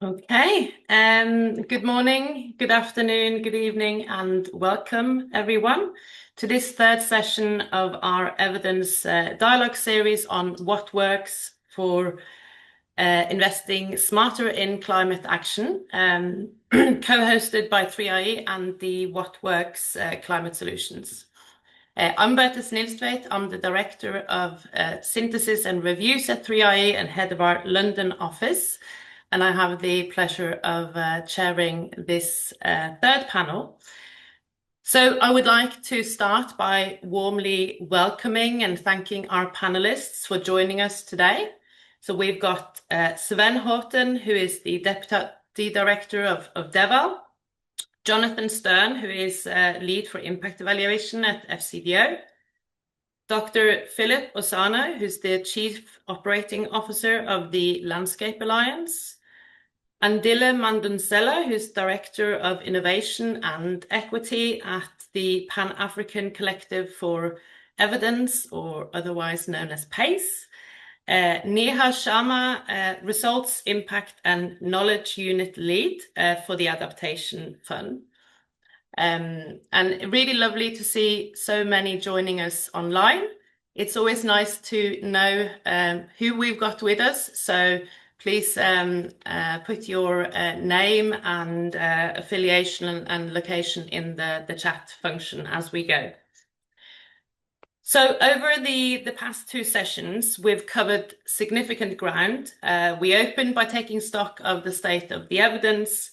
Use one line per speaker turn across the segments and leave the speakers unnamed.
Okay, good morning, good afternoon, good evening, and welcome everyone to this third session of our evidence dialogue series on what works for investing smarter in climate action, co-hosted by 3IE and the What Works Climate Solutions. I'm Bertha Snilstveit. I'm the Director of Synthesis and Reviews at 3IE and head of our London office. And I have the pleasure of chairing this third panel. So I would like to start by warmly welcoming and thanking our panelists for joining us today. So we've got Sven Horton, who is the Deputy Director of DEVAL, Jonathan Stern, who is Lead for Impact Evaluation at FCDO, Dr. Philip Osano, who's the Chief Operating Officer of the Landscape Alliance, Andile Mandunsela, who's Director of Innovation and Equity at the Pan-African Collective for Evidence, or otherwise known as PACE. Neha Sharma, Results, Impact and Knowledge Unit Lead for the Adaptation Fund. And really lovely to see so many joining us online. It's always nice to know who we've got with us. So please put your name and affiliation and location in the chat function as we go. So over the past two sessions, we've covered significant ground. We opened by taking stock of the state of the evidence,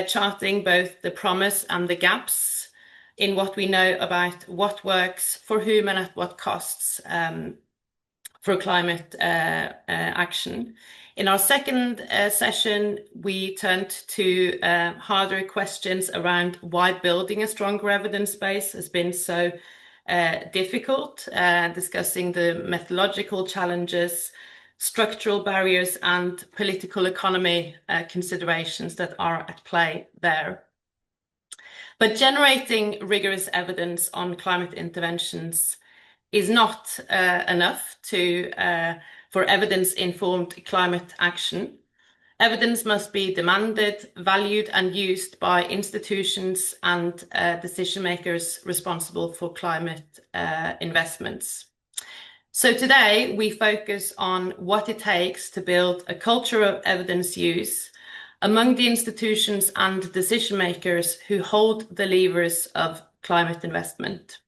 charting both the promise and the gaps in what we know about what works, for whom and at what costs for climate action. In our second session, we turned to harder questions around why building a stronger evidence base has been so difficult, discussing the methodological challenges, structural barriers and political economy considerations that are at play there. But generating rigorous evidence on climate interventions is not enough for evidence-informed climate action. Evidence must be demanded, valued and used by institutions and decision makers responsible for climate investments. So today we focus on what it takes to build a culture of evidence use among the institutions and decision makers who hold the levers of climate investment.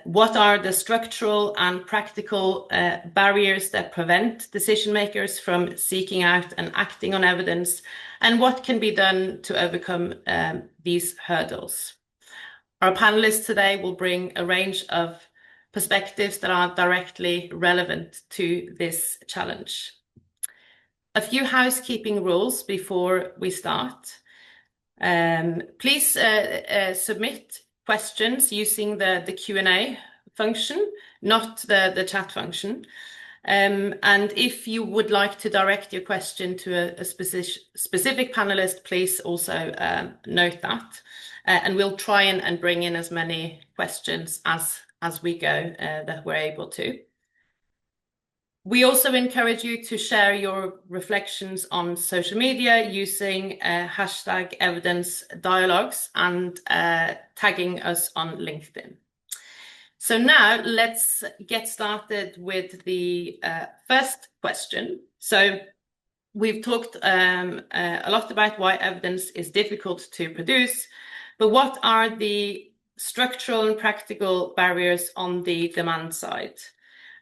What are the structural and practical barriers that prevent decision makers from seeking out and acting on evidence, and what can be done to overcome these hurdles? Our panelists today will bring a range of perspectives that are directly relevant to this challenge. A few housekeeping rules before we start. Please submit questions using the Q&A function, not the chat function. And if you would like to direct your question to a specific panelist, please also note that. And we'll try and bring in as many questions as we go that we're able to. We also encourage you to share your reflections on social media using hashtag evidence dialogues and tagging us on LinkedIn. So now let's get started with the first question. So we've talked a lot about why evidence is difficult to produce, but what are the structural and practical barriers on the demand side?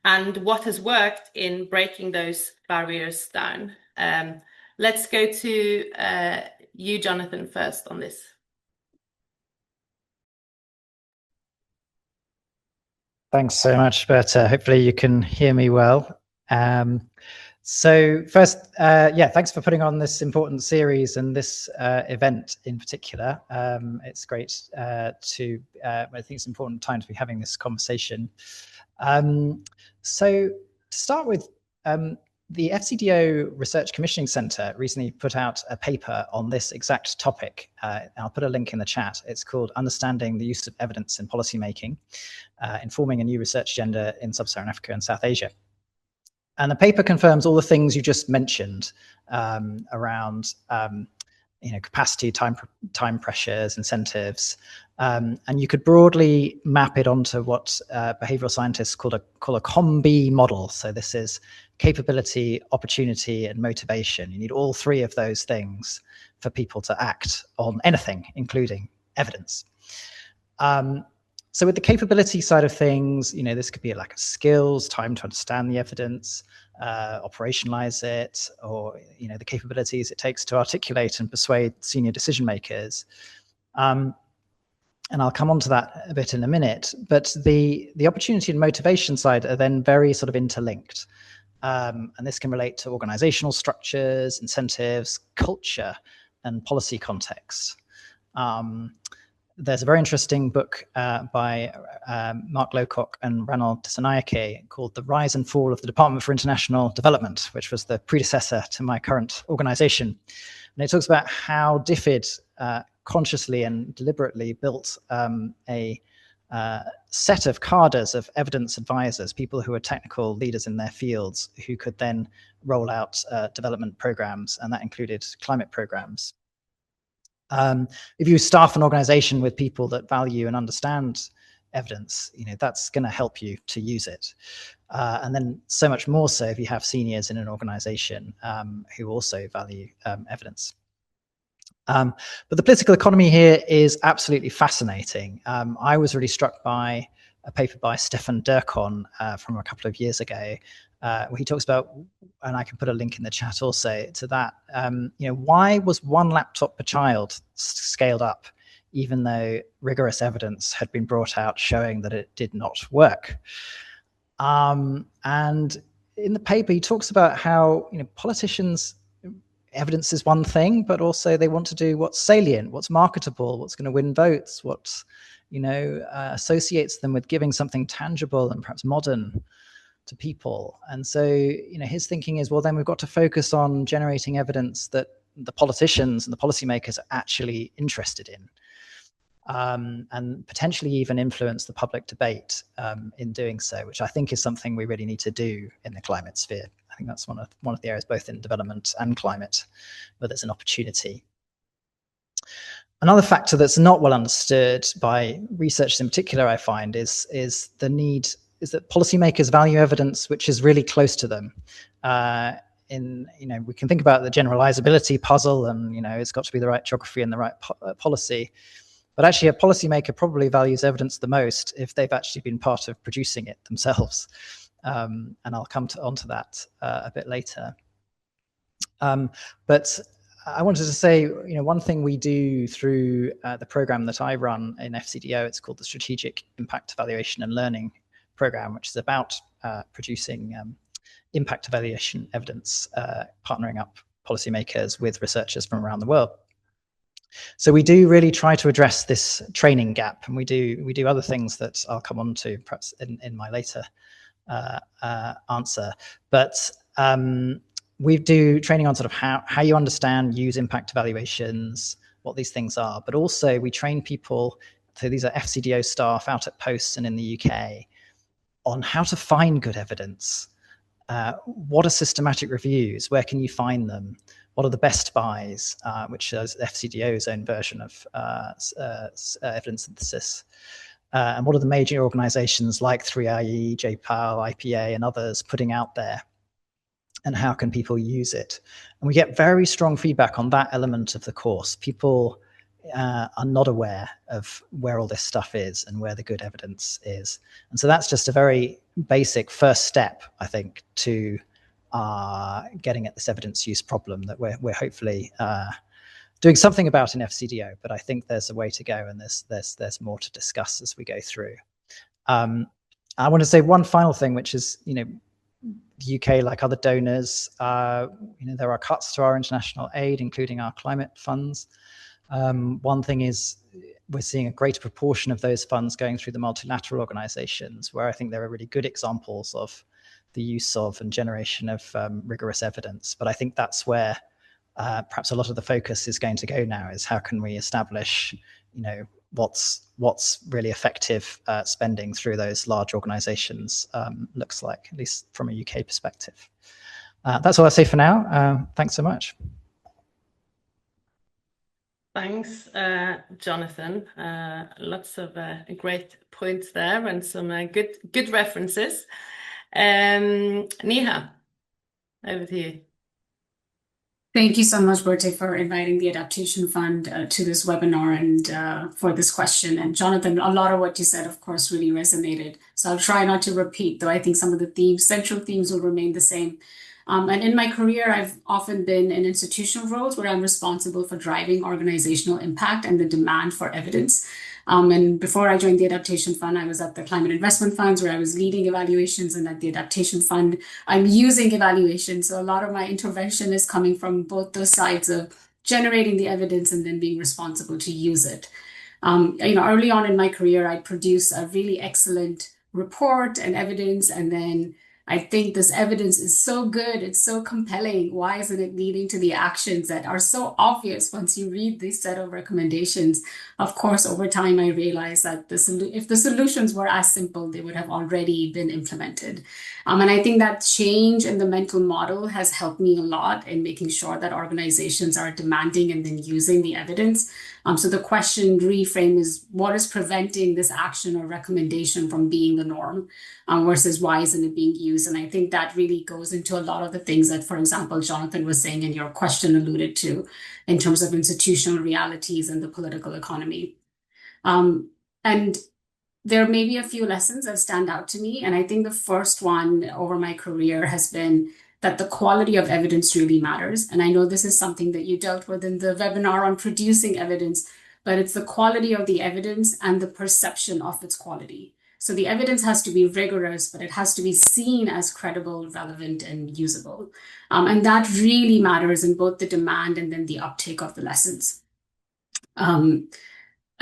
And what has worked in breaking those barriers down? Let's go to you, Jonathan, first on this.
Thanks so much, Berta. Hopefully you can hear me well. So first, thanks for putting on this important series and this event in particular. It's great I think it's an important time to be having this conversation. So to start with, the FCDO Research Commissioning Centre recently put out a paper on this exact topic. I'll put a link in the chat. It's called Understanding the Use of Evidence in Policymaking, Informing a New Research Agenda in Sub-Saharan Africa and South Asia. And the paper confirms all the things you just mentioned around capacity, time pressures, incentives. And you could broadly map it onto what behavioral scientists call a COM-B model. So this is capability, opportunity, and motivation. You need all three of those things for people to act on anything, including evidence. So with the capability side of things, this could be like skills, time to understand the evidence, operationalize it, or the capabilities it takes to articulate and persuade senior decision makers. And I'll come on to that a bit in a minute. But the opportunity and motivation side are then very sort of interlinked. And this can relate to organizational structures, incentives, culture, and policy context. There's a very interesting book by Mark Lowcock and Ranald Dissanayake called The Rise and Fall of the Department for International Development, which was the predecessor to my current organization. And it talks about how DFID consciously and deliberately built a set of cadres of evidence advisors, people who are technical leaders in their fields, who could then roll out development programs, and that included climate programs. If you staff an organization with people that value and understand evidence, that's going to help you to use it. And then so much more so if you have seniors in an organization who also value evidence. But the political economy here is absolutely fascinating. I was really struck by a paper by Stefan Durkon from a couple of years ago, where he talks about, and I can put a link in the chat also to that, why was one laptop per child scaled up, even though rigorous evidence had been brought out showing that it did not work? And in the paper, he talks about how politicians, evidence is one thing, but also they want to do what's salient, what's marketable, what's going to win votes, what associates them with giving something tangible and perhaps modern to people. And so his thinking is, well, then we've got to focus on generating evidence that the politicians and the policymakers are actually interested in, and potentially even influence the public debate in doing so, which I think is something we really need to do in the climate sphere. I think that's one of the areas, both in development and climate, where there's an opportunity. Another factor that's not well understood by researchers in particular, I find, is that policymakers value evidence which is really close to them. We can think about the generalizability puzzle, and it's got to be the right geography and the right policy. But actually, a policymaker probably values evidence the most if they've actually been part of producing it themselves. And I'll come onto that a bit later. But I wanted to say, one thing we do through the program that I run in FCDO, it's called the Strategic Impact Evaluation and Learning Program, which is about producing impact evaluation evidence, partnering up policymakers with researchers from around the world. So we do really try to address this training gap, and we do other things that I'll come on to perhaps in my later answer. But we do training on sort of how you understand, use impact evaluations, what these things are. But also we train people, so these are FCDO staff out at posts and in the UK, on how to find good evidence. What are systematic reviews? Where can you find them? What are the best buys, which is FCDO's own version of evidence synthesis? And what are the major organizations like 3IE, JPAL, IPA, and others putting out there? And how can people use it? And we get very strong feedback on that element of the course. People are not aware of where all this stuff is and where the good evidence is. And so that's just a very basic first step, I think, to getting at this evidence use problem that we're hopefully doing something about in FCDO. But I think there's a way to go, and there's more to discuss as we go through. I want to say one final thing, which is, the UK, like other donors, there are cuts to our international aid, including our climate funds. One thing is we're seeing a greater proportion of those funds going through the multilateral organizations, where I think there are really good examples of the use of and generation of rigorous evidence. But I think that's where perhaps a lot of the focus is going to go now, is how can we establish, what's really effective spending through those large organizations looks like, at least from a UK perspective. That's all I'll say for now. Thanks so much.
Thanks, Jonathan. Lots of great points there and some good references. Neha, over to you.
Thank you so much, Bertie, for inviting the Adaptation Fund to this webinar and for this question. And Jonathan, a lot of what you said, of course, really resonated. So I'll try not to repeat, though I think some of the central themes will remain the same. And in my career, I've often been in institutional roles where I'm responsible for driving organizational impact and the demand for evidence. And before I joined the Adaptation Fund, I was at the Climate Investment Funds where I was leading evaluations, and at the Adaptation Fund, I'm using evaluation. So a lot of my intervention is coming from both those sides of generating the evidence and then being responsible to use it. Early on in my career, I produced a really excellent report and evidence, and then I think this evidence is so good, it's so compelling. Why isn't it leading to the actions that are so obvious once you read this set of recommendations? Of course, over time, I realized that if the solutions were as simple, they would have already been implemented. And I think that change in the mental model has helped me a lot in making sure that organizations are demanding and then using the evidence. So the question reframe is, what is preventing this action or recommendation from being the norm versus why isn't it being used? And I think that really goes into a lot of the things that, for example, Jonathan was saying and your question alluded to in terms of institutional realities and the political economy. And there may be a few lessons that stand out to me. And I think the first one over my career has been that the quality of evidence really matters. And I know this is something that you dealt with in the webinar on producing evidence, but it's the quality of the evidence and the perception of its quality. So the evidence has to be rigorous, but it has to be seen as credible, relevant, and usable. And that really matters in both the demand and then the uptake of the lessons.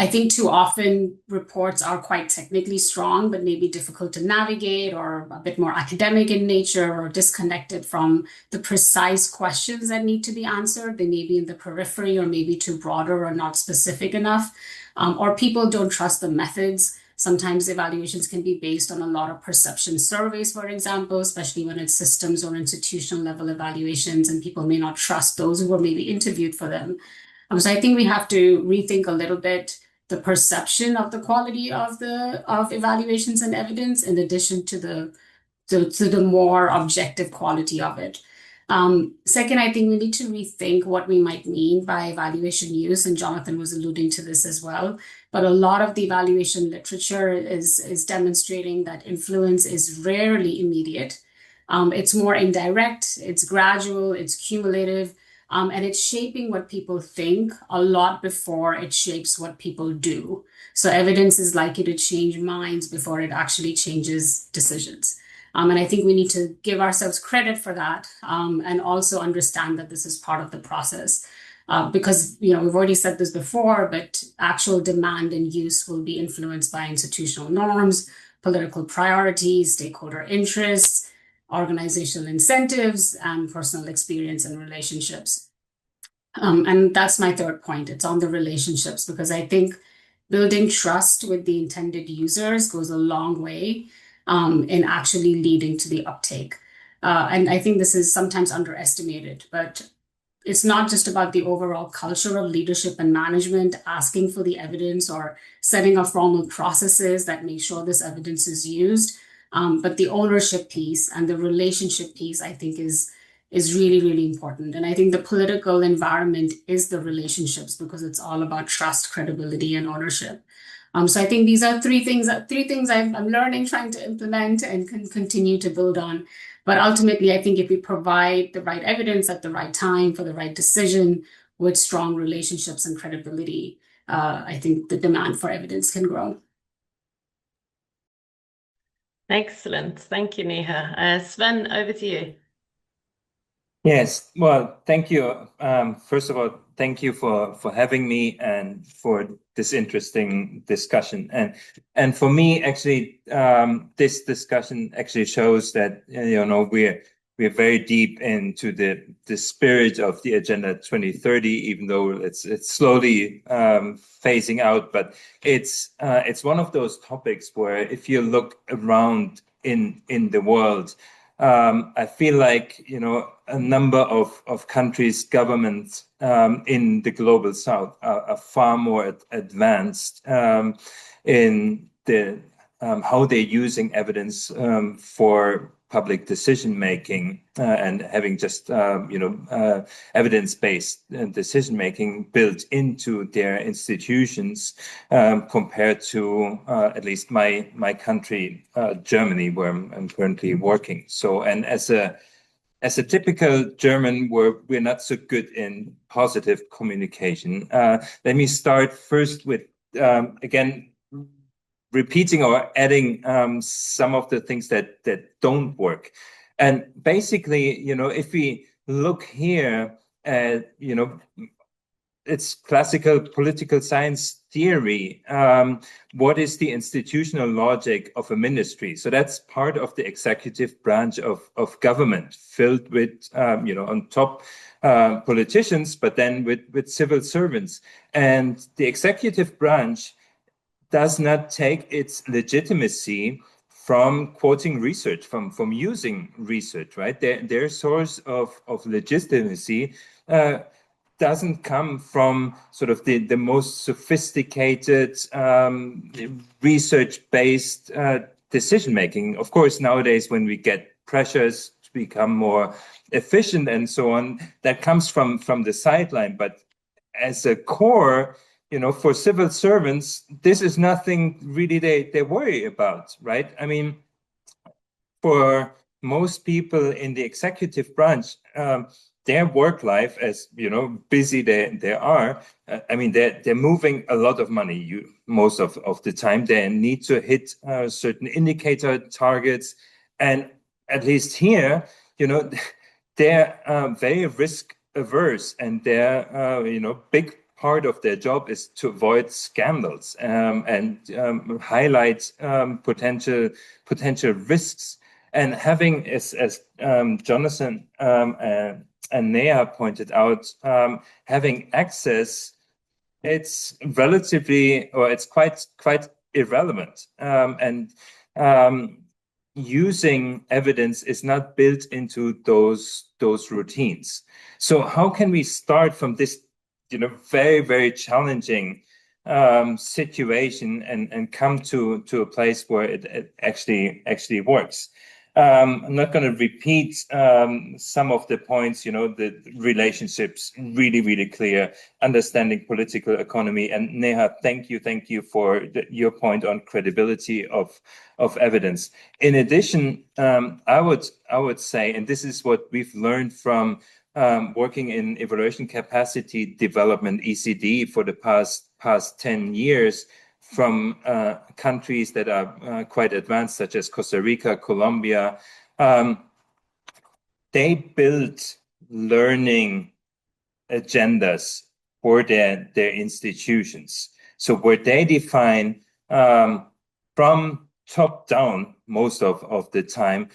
I think too often reports are quite technically strong, but maybe difficult to navigate or a bit more academic in nature or disconnected from the precise questions that need to be answered. They may be in the periphery or maybe too broader or not specific enough, or people don't trust the methods. Sometimes evaluations can be based on a lot of perception surveys, for example, especially when it's systems or institutional level evaluations, and people may not trust those who were maybe interviewed for them. So I think we have to rethink a little bit the perception of the quality of evaluations and evidence, in addition to the more objective quality of it. Second, I think we need to rethink what we might mean by evaluation use, and Jonathan was alluding to this as well. But a lot of the evaluation literature is demonstrating that influence is rarely immediate. It's more indirect, it's gradual, it's cumulative, and it's shaping what people think a lot before it shapes what people do. So evidence is likely to change minds before it actually changes decisions. And I think we need to give ourselves credit for that, and also understand that this is part of the process. Because we've already said this before, but actual demand and use will be influenced by institutional norms, political priorities, stakeholder interests, organizational incentives, and personal experience and relationships. And that's my third point. It's on the relationships, because I think building trust with the intended users goes a long way in actually leading to the uptake. And I think this is sometimes underestimated, but it's not just about the overall culture of leadership and management asking for the evidence or setting up formal processes that make sure this evidence is used. But the ownership piece and the relationship piece, I think, is really, really important. And I think the political environment is the relationships, because it's all about trust, credibility, and ownership. So I think these are three things I'm learning, trying to implement, and can continue to build on. But ultimately, I think if we provide the right evidence at the right time for the right decision with strong relationships and credibility, I think the demand for evidence can grow.
Excellent. Thank you, Neha. Sven, over to you.
Yes, well, thank you. First of all, thank you for having me and for this interesting discussion. And for me, actually, this discussion actually shows that we're we're very deep into the spirit of the Agenda 2030, even though it's slowly phasing out. But it's one of those topics where if you look around in the world, I feel like, you know, a number of countries, governments in the global south are far more advanced in the how they're using evidence for public decision making and having just evidence-based decision making built into their institutions compared to at least my country, Germany, where I'm currently working. So, and as a typical German, we're not so good in positive communication. Let me start first with again repeating or adding some of the things that don't work. And basically, you know, if we look here at, you know, it's classical political science theory. What is the institutional logic of a ministry? So that's part of the executive branch of government, filled with, you know, on top politicians, but then with civil servants. And the executive branch does not take its legitimacy from quoting research, from using research, right? Their source of legitimacy doesn't come from sort of the most sophisticated research-based decision-making. Of course, nowadays, when we get pressures to become more efficient and so on, that comes from the sideline. But as a core, you know, for civil servants, this is nothing really they worry about, right? I mean, for most people in the executive branch, their work life, as you know, busy they are, I mean, they're moving a lot of money. Most of the time, they need to hit certain indicator targets, and at least here, you know, they're very risk averse, and they're you know, big part of their job is to avoid scandals and highlight potential risks. And having, as Jonathan and Neha pointed out, having access, it's relatively, or it's quite irrelevant. And using evidence is not built into those routines. So how can we start from this, you know, very challenging situation and come to a place where it actually works? I'm not going to repeat some of the points, you know, the relationships really clear, understanding political economy. And Neha, thank you for your point on credibility of evidence. In addition, I would say, and this is what we've learned from working in evaluation capacity development, ECD, for the past 10 years, from countries that are quite advanced, such as Costa Rica, Colombia. They built learning agendas for their institutions. So where they define from top down most of the time,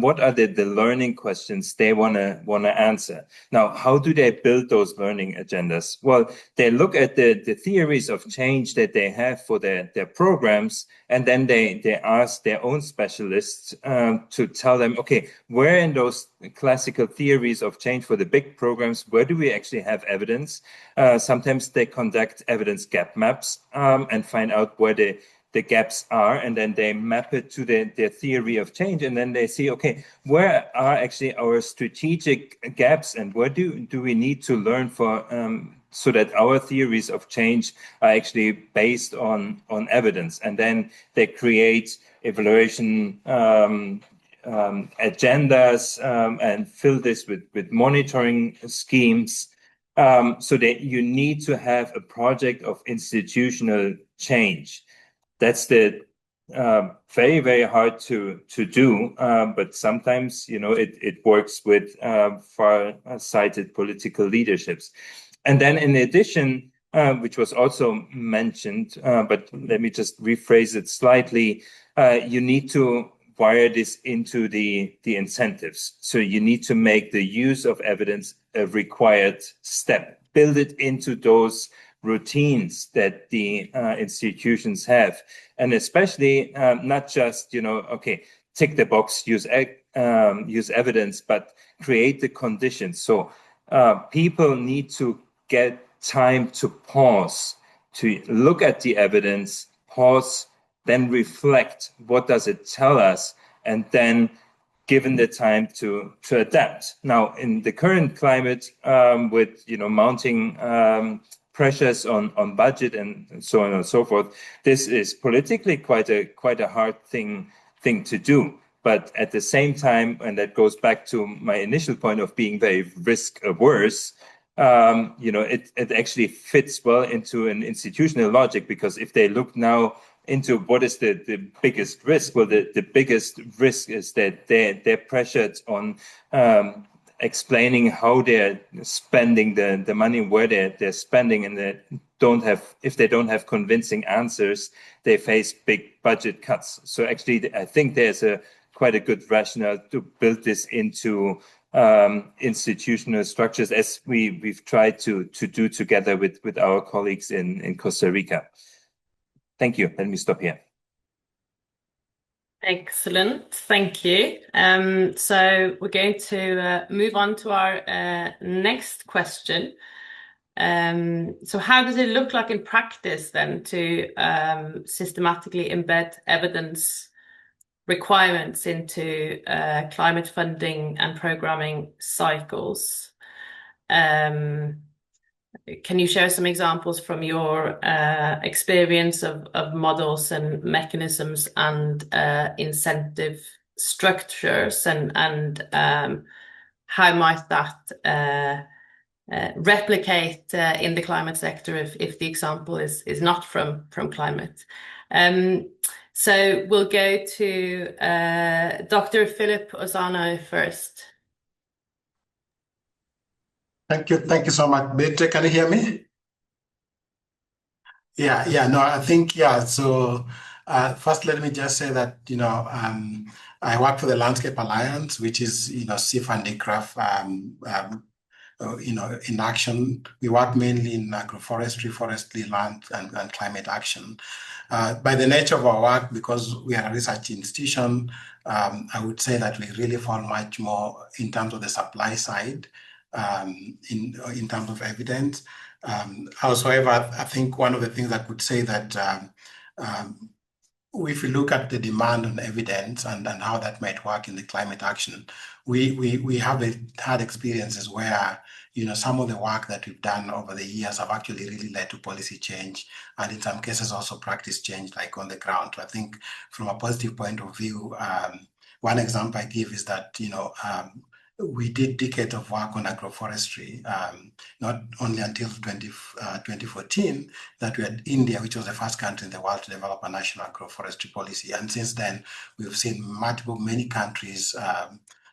what are the learning questions they want to answer. Now, how do they build those learning agendas? Well, they look at the theories of change that they have for their programs, and then they ask their own specialists to tell them, okay, where in those classical theories of change for the big programs, where do we actually have evidence? Sometimes they conduct evidence gap maps and find out where the gaps are, and then they map it to their theory of change, and then they see, okay, where are actually our strategic gaps, and where do we need to learn for so that our theories of change are actually based on evidence. And then they create evaluation agendas and fill this with monitoring schemes, so that you need to have a project of institutional change. That's very hard to do, but sometimes, you know, it works with far-sighted political leaderships. And then in addition, which was also mentioned, but let me just rephrase it slightly, you need to wire this into the incentives. So you need to make the use of evidence a required step, build it into those routines that the institutions have, and especially not just, okay, tick the box, use evidence, but create the conditions. So people need to get time to pause, to look at the evidence, pause, then reflect, what does it tell us, and then given the time to adapt. Now, in the current climate, with mounting pressures on budget and so on and so forth, this is politically quite a hard thing to do. But at the same time, and that goes back to my initial point of being very risk averse, it actually fits well into an institutional logic, because if they look now into what is the biggest risk, well, the biggest risk is that they're pressured on explaining how they're spending the money, where they're spending, and if they don't have convincing answers, they face big budget cuts. So actually, I think there's quite a good rationale to build this into institutional structures, as we've tried to do together with our colleagues in Costa Rica. Thank you. Let me stop here.
Excellent. Thank you. So we're going to move on to our next question. So how does it look like in practice then to systematically embed evidence requirements into climate funding and programming cycles? Can you share some examples from your experience of models and mechanisms and incentive structures, and how might that replicate in the climate sector if the example is not from climate? So we'll go to Dr. Philip Ozano first.
Thank you so much. Beatrice, can you hear me? No, I think, so first let me just say that, I work for the Landscape Alliance, which is, SIF and ICRAF, in action. We work mainly in agroforestry, forestry, land, and climate action. By the nature of our work, because we are a research institution, I would say that we really fall much more in terms of the supply side, in terms of evidence. However, I think one of the things I could say that if we look at the demand on evidence and how that might work in the climate action, we have had experiences where some of the work that we've done over the years have actually really led to policy change, and in some cases also practice change, like on the ground. So I think from a positive point of view, one example I give is that we did decades of work on agroforestry, not only until 2014 that we had India, which was the first country in the world to develop a national agroforestry policy. And since then, we've seen many countries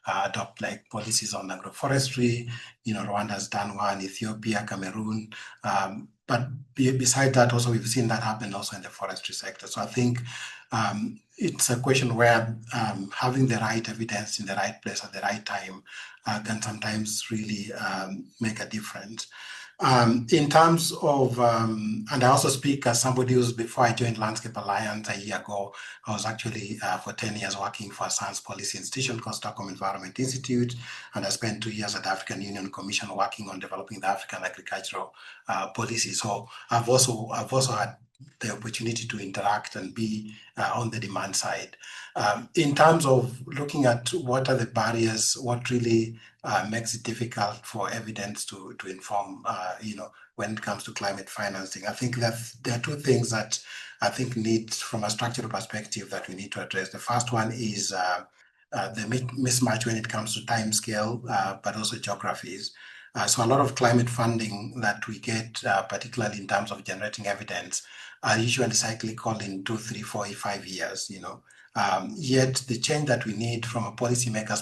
adopt like policies on agroforestry. Rwanda has done one, Ethiopia, Cameroon. But besides that, also we've seen that happen also in the forestry sector. So I think it's a question where having the right evidence in the right place at the right time can sometimes really make a difference. In terms of, and I also speak as somebody who's, before I joined Landscape Alliance a year ago, I was actually for 10 years working for a science policy institution called Stockholm Environment Institute, and I spent 2 years at the African Union Commission working on developing the African agricultural policy. So I've also had the opportunity to interact and be on the demand side. In terms of looking at what are the barriers, what really makes it difficult for evidence to inform, when it comes to climate financing, I think that there are two things that I think need, from a structural perspective, that we need to address. The first one is the mismatch when it comes to time scale, but also geographies. So a lot of climate funding that we get, particularly in terms of generating evidence, are usually cyclical in 2, 3, 4, 5 years, Yet the change that we need from a policymaker's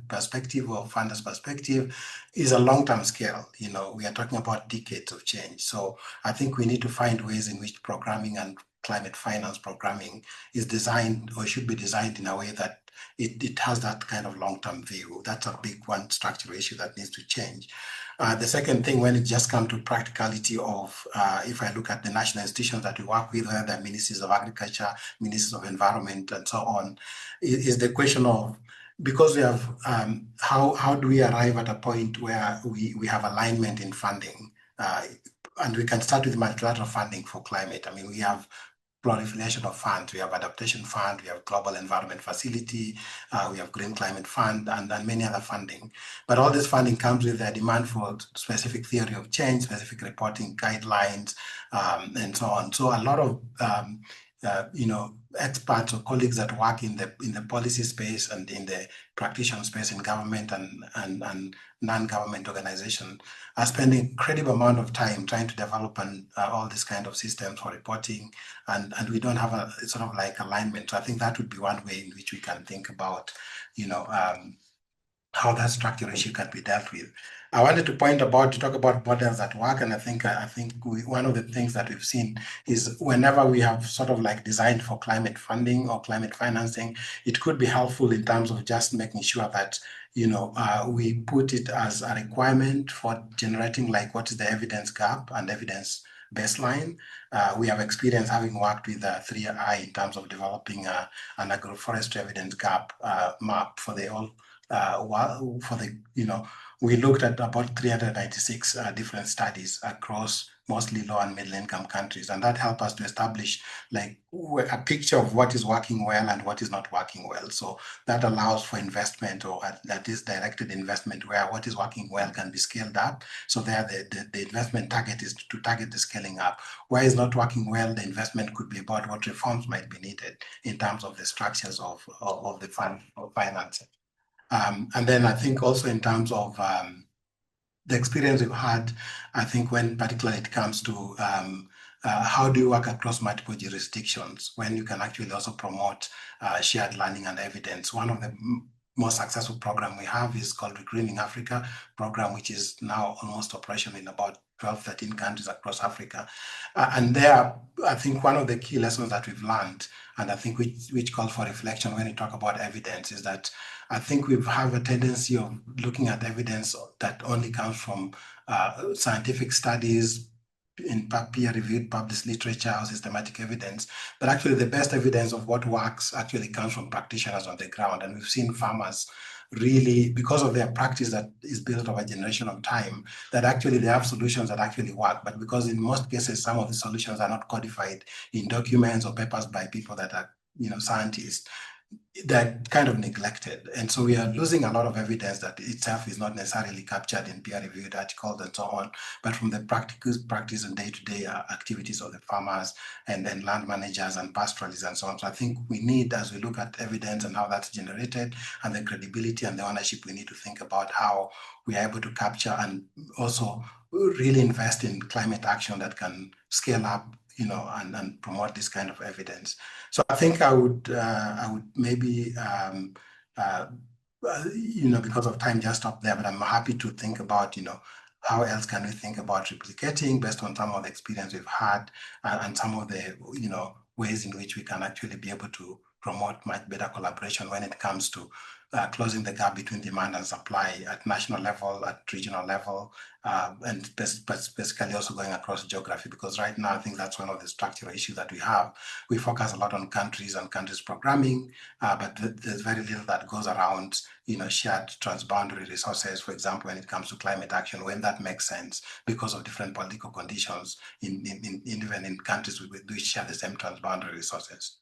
perspective or funder's perspective is a long-term scale. We are talking about decades of change. So I think we need to find ways in which programming and climate finance programming is designed or should be designed in a way that it has that kind of long-term view. That's a big one structural issue that needs to change. The second thing, when it just comes to practicality of, if I look at the national institutions that we work with, whether they're ministries of agriculture, ministries of environment, and so on, is the question of, because we have, how do we arrive at a point where we have alignment in funding? And we can start with multilateral funding for climate. I mean, we have proliferation of funds. We have adaptation fund, we have global environment facility, we have green climate fund, and many other funding. But all this funding comes with a demand for specific theory of change, specific reporting guidelines, and so on. So a lot of experts or colleagues that work in the policy space and in the practitioner space in government and non-government organization are spending incredible amount of time trying to develop all these kind of systems for reporting, and we don't have a sort of like alignment. So I think that would be one way in which we can think about, how that structural issue can be dealt with. I wanted to talk about models at work, and I think one of the things that we've seen is whenever we have sort of like designed for climate funding or climate financing, it could be helpful in terms of just making sure that we put it as a requirement for generating like what is the evidence gap and evidence baseline. We have experience having worked with 3I in terms of developing an agroforestry evidence gap map for the all. We looked at about 396 different studies across mostly low and middle income countries, and that helped us to establish like a picture of what is working well and what is not working well. So that allows for investment, or that is directed investment, where what is working well can be scaled up. So there the investment target is to target the scaling up. Where is not working well, the investment could be about what reforms might be needed in terms of the structures of the fund of financing. And then I think also in terms of the experience we've had, I think when particularly it comes to how do you work across multiple jurisdictions, when you can actually also promote shared learning and evidence. One of the most successful program we have is called Greening Africa program, which is now almost operational in about 12, 13 countries across Africa. And there, I think one of the key lessons that we've learned, and I think which calls for reflection when you talk about evidence, is that I think we have a tendency of looking at evidence that only comes from scientific studies, in peer-reviewed published literature or systematic evidence, but actually the best evidence of what works actually comes from practitioners on the ground. And we've seen farmers really, because of their practice that is built over a generation of time, that actually they have solutions that actually work. But because in most cases, some of the solutions are not codified in documents or papers by people that are, scientists, they're kind of neglected. And so we are losing a lot of evidence that itself is not necessarily captured in peer-reviewed articles and so on, but from the practice and day-to-day activities of the farmers and then land managers and pastoralists and so on. So I think we need, as we look at evidence and how that's generated and the credibility and the ownership, we need to think about how we are able to capture and also really invest in climate action that can scale up, and promote this kind of evidence. So I think I would maybe, because of time, just stop there. But I'm happy to think about, how else can we think about replicating based on some of the experience we've had and some of the, ways in which we can actually be able to promote much better collaboration when it comes to closing the gap between demand and supply at national level, at regional level, and basically also going across geography, because right now I think that's one of the structural issues that we have. We focus a lot on countries and countries programming, but there's very little that goes around, shared transboundary resources, for example, when it comes to climate action, when that makes sense because of different political conditions even in countries which share the same transboundary resources.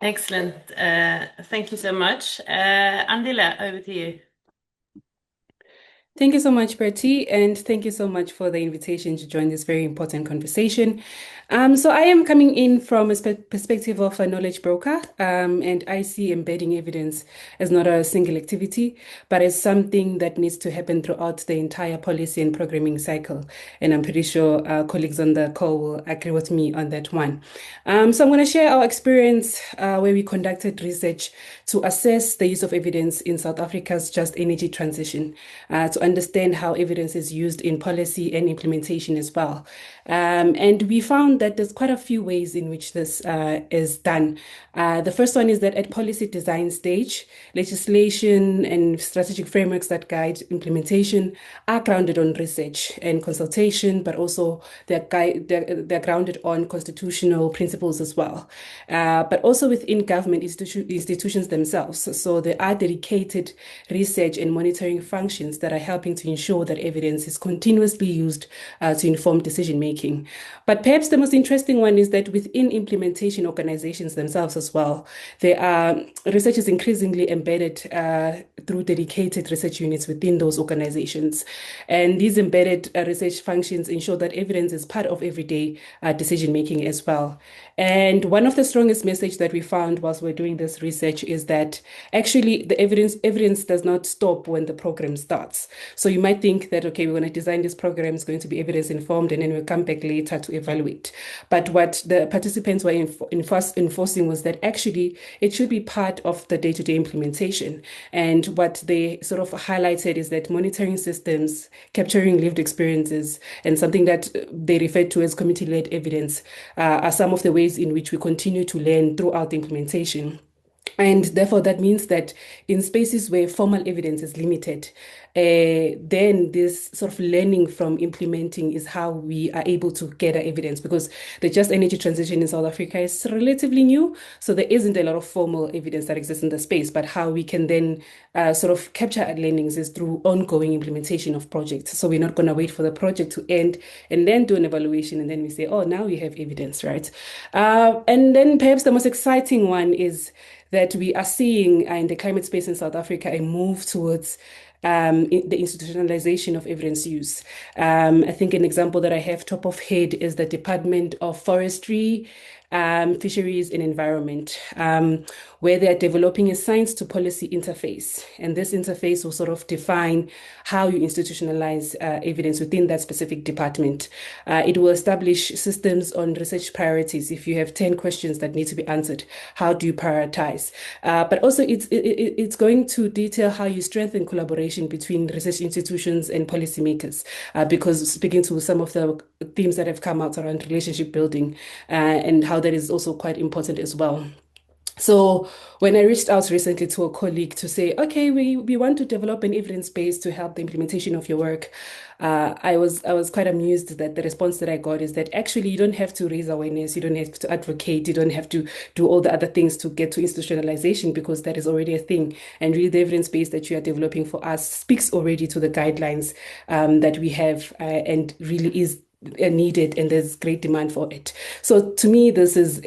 Excellent. Thank you so much. Andile, over to you.
Thank you so much, Bertie, and thank you so much for the invitation to join this very important conversation. So I am coming in from a perspective of a knowledge broker, and I see embedding evidence as not a single activity, but as something that needs to happen throughout the entire policy and programming cycle. And I'm pretty sure our colleagues on the call will agree with me on that one. So I'm going to share our experience where we conducted research to assess the use of evidence in South Africa's just energy transition, to understand how evidence is used in policy and implementation as well. And we found that there's quite a few ways in which this is done. The first one is that at policy design stage, legislation and strategic frameworks that guide implementation are grounded on research and consultation, but also they're grounded on constitutional principles as well. But also within government institutions themselves. So there are dedicated research and monitoring functions that are helping to ensure that evidence is continuously used to inform decision making. But perhaps the most interesting one is that within implementation organizations themselves as well, there are research is increasingly embedded through dedicated research units within those organizations. And these embedded research functions ensure that evidence is part of everyday decision making as well. And one of the strongest message that we found whilst we're doing this research is that actually the evidence does not stop when the program starts. So you might think that, okay, we're going to design this program, it's going to be evidence informed, and then we'll come back later to evaluate. But what the participants were enforcing was that actually it should be part of the day-to-day implementation. And what they sort of highlighted is that monitoring systems, capturing lived experiences, and something that they refer to as community-led evidence are some of the ways in which we continue to learn throughout the implementation. And therefore, that means that in spaces where formal evidence is limited, then this sort of learning from implementing is how we are able to gather evidence, because the just energy transition in South Africa is relatively new. So there isn't a lot of formal evidence that exists in the space, but how we can then sort of capture our learnings is through ongoing implementation of projects. So we're not going to wait for the project to end and then do an evaluation and then we say, oh, now we have evidence, right? And then perhaps the most exciting one is that we are seeing in the climate space in South Africa a move towards the institutionalization of evidence use. I think an example that I have top of head is the Department of Forestry, Fisheries and Environment, where they're developing a science to policy interface. And this interface will sort of define how you institutionalize evidence within that specific department. It will establish systems on research priorities. If you have 10 questions that need to be answered, how do you prioritize? But also it's going to detail how you strengthen collaboration between research institutions and policymakers, because speaking to some of the themes that have come out around relationship building and how that is also quite important as well. So when I reached out recently to a colleague to say, okay, we want to develop an evidence base to help the implementation of your work, I was quite amused that the response that I got is that actually you don't have to raise awareness, you don't have to advocate, you don't have to do all the other things to get to institutionalization, because that is already a thing. And really the evidence base that you are developing for us speaks already to the guidelines that we have and really is needed, and there's great demand for it. So to me, this is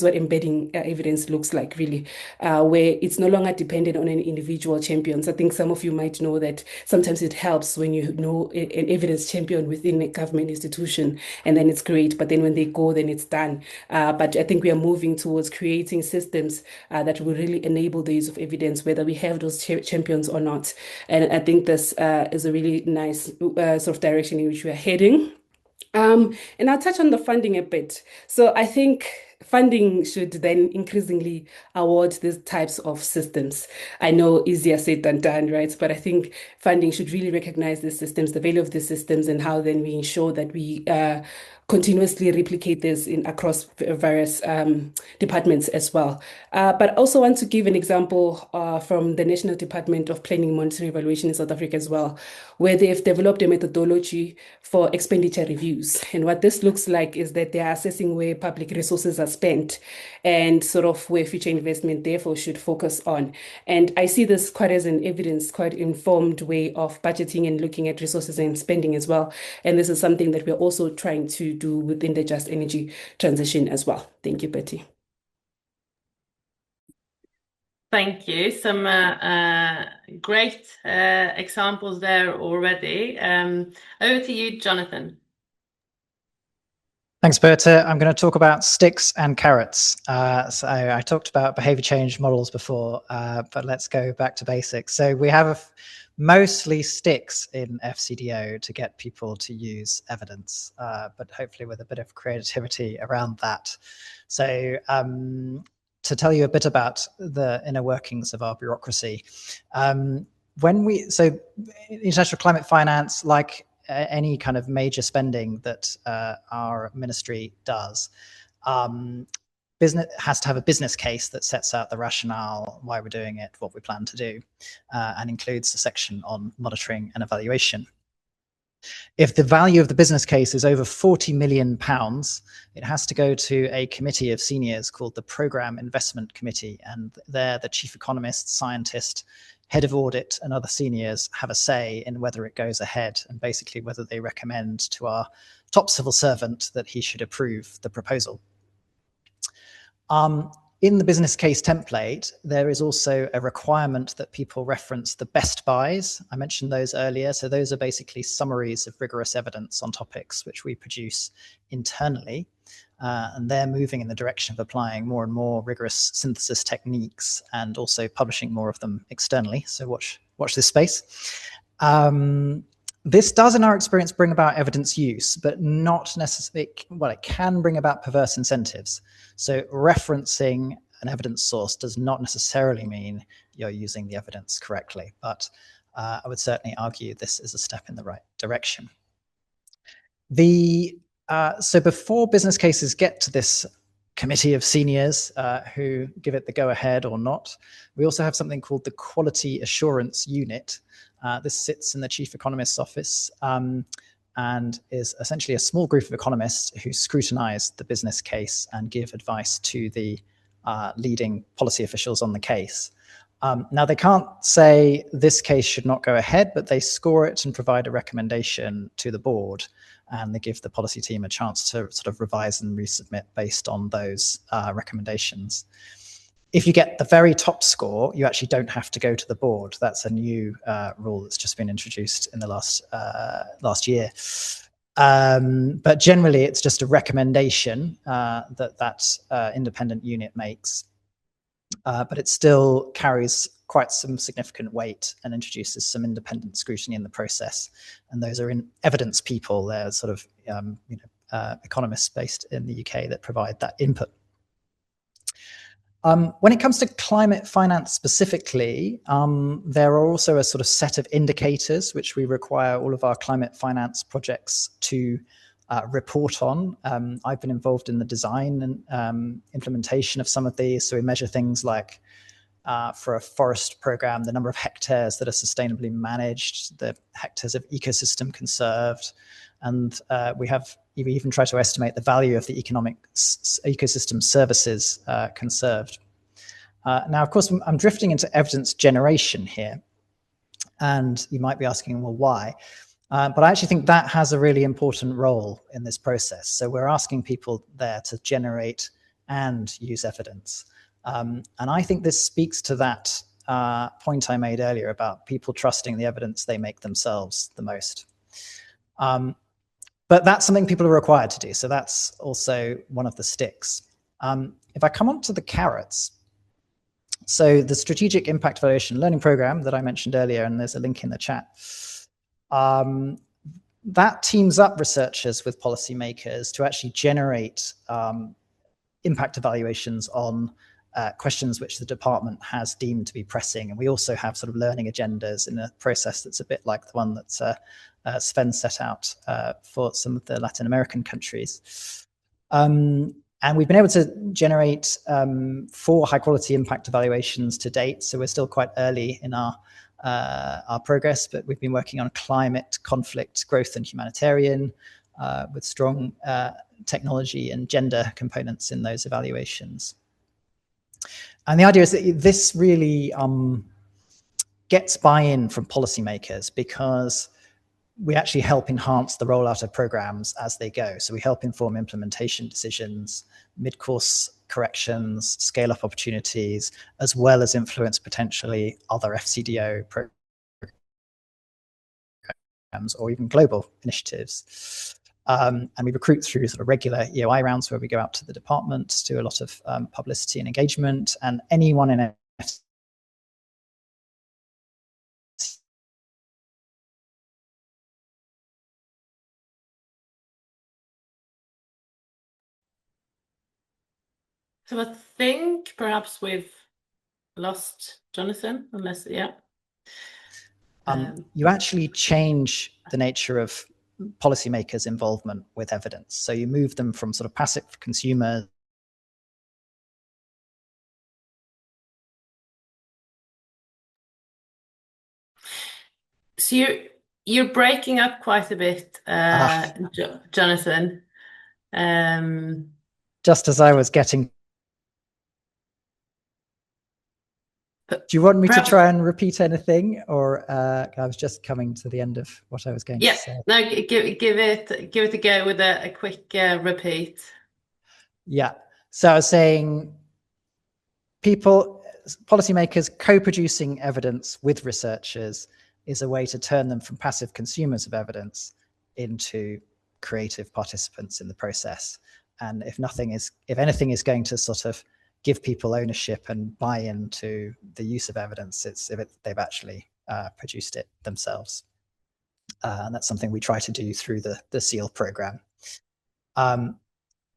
what embedding evidence looks like, really, where it's no longer dependent on an individual champion. So I think some of you might know that sometimes it helps when you know an evidence champion within a government institution, and then it's great, but then when they go, then it's done. But I think we are moving towards creating systems that will really enable the use of evidence, whether we have those champions or not. And I think this is a really nice sort of direction in which we are heading. And I'll touch on the funding a bit. So I think funding should then increasingly award these types of systems. I know easier said than done, right? But I think funding should really recognize these systems, the value of these systems, and how then we ensure that we continuously replicate this across various departments as well. But I also want to give an example from the National Department of Planning, Monitoring, Evaluation in South Africa as well, where they've developed a methodology for expenditure reviews. And what this looks like is that they are assessing where public resources are spent and sort of where future investment therefore should focus on. And I see this quite as an evidence, quite informed way of budgeting and looking at resources and spending as well. And this is something that we're also trying to do within the just energy transition as well. Thank you, Betty.
Thank you. Some great examples there already. Over to you, Jonathan.
Thanks, Berta. I'm going to talk about sticks and carrots. So I talked about behavior change models before, but let's go back to basics. So we have mostly sticks in FCDO to get people to use evidence, but hopefully with a bit of creativity around that. So to tell you a bit about the inner workings of our bureaucracy, So international climate finance, like any kind of major spending that our ministry does, business has to have a business case that sets out the rationale, why we're doing it, what we plan to do, and includes a section on monitoring and evaluation. If the value of the business case is over £40 million, it has to go to a committee of seniors called the Programme Investment Committee, and there the chief economist, scientist, head of audit, and other seniors have a say in whether it goes ahead, and basically whether they recommend to our top civil servant that he should approve the proposal. In the business case template, there is also a requirement that people reference the best buys. I mentioned those earlier. So those are basically summaries of rigorous evidence on topics which we produce internally. And they're moving in the direction of applying more and more rigorous synthesis techniques and also publishing more of them externally. So watch this space. This does, in our experience, bring about evidence use, but not necessarily, well, it can bring about perverse incentives. So referencing an evidence source does not necessarily mean you're using the evidence correctly, but I would certainly argue this is a step in the right direction. So before business cases get to this committee of seniors who give it the go-ahead or not, we also have something called the Quality Assurance Unit. This sits in the chief economist's office and is essentially a small group of economists who scrutinize the business case and give advice to the leading policy officials on the case. Now, they can't say this case should not go ahead, but they score it and provide a recommendation to the board, and they give the policy team a chance to sort of revise and resubmit based on those recommendations. If you get the very top score, you actually don't have to go to the board. That's a new rule that's just been introduced in the last year. But generally, it's just a recommendation that independent unit makes. But it still carries quite some significant weight and introduces some independent scrutiny in the process. And those are evidence people. They're sort of economists based in the UK that provide that input. When it comes to climate finance specifically, there are also a sort of set of indicators which we require all of our climate finance projects to report on. I've been involved in the design and implementation of some of these. So we measure things like, for a forest program, the number of hectares that are sustainably managed, the hectares of ecosystem conserved, and we even try to estimate the value of the ecosystem services conserved. Now, of course, I'm drifting into evidence generation here, and you might be asking, well, why? But I actually think that has a really important role in this process. So we're asking people there to generate and use evidence. And I think this speaks to that point I made earlier about people trusting the evidence they make themselves the most. But that's something people are required to do. So that's also one of the sticks. If I come on to the carrots, so the Strategic Impact Evaluation Learning Program that I mentioned earlier, and there's a link in the chat, that teams up researchers with policymakers to actually generate impact evaluations on questions which the department has deemed to be pressing. And we also have sort of learning agendas in a process that's a bit like the one that Sven set out for some of the Latin American countries. And we've been able to generate 4 high-quality impact evaluations to date. So we're still quite early in our progress, but we've been working on climate, conflict, growth, and humanitarian with strong technology and gender components in those evaluations. And the idea is that this really gets buy-in from policymakers, because we actually help enhance the rollout of programs as they go. So we help inform implementation decisions, mid-course corrections, scale-up opportunities, as well as influence potentially other FCDO programs or even global initiatives. And we recruit through sort of regular EOI rounds where we go out to the department, do a lot of publicity and engagement, and anyone in
So I think perhaps we've lost Jonathan, unless, yeah.
you actually change the nature of policymakers' involvement with evidence. So you move them from sort of passive consumers.
So you're breaking up quite a bit, Jonathan.
Just as I was getting. Do you want me to try and repeat anything, or I was just coming to the end of what I was going to say?
No, give it a go with a quick repeat.
Yeah. So I was saying, policymakers co-producing evidence with researchers is a way to turn them from passive consumers of evidence into creative participants in the process. And if anything is going to sort of give people ownership and buy into the use of evidence, it's if they've actually produced it themselves. And that's something we try to do through the SEAL program.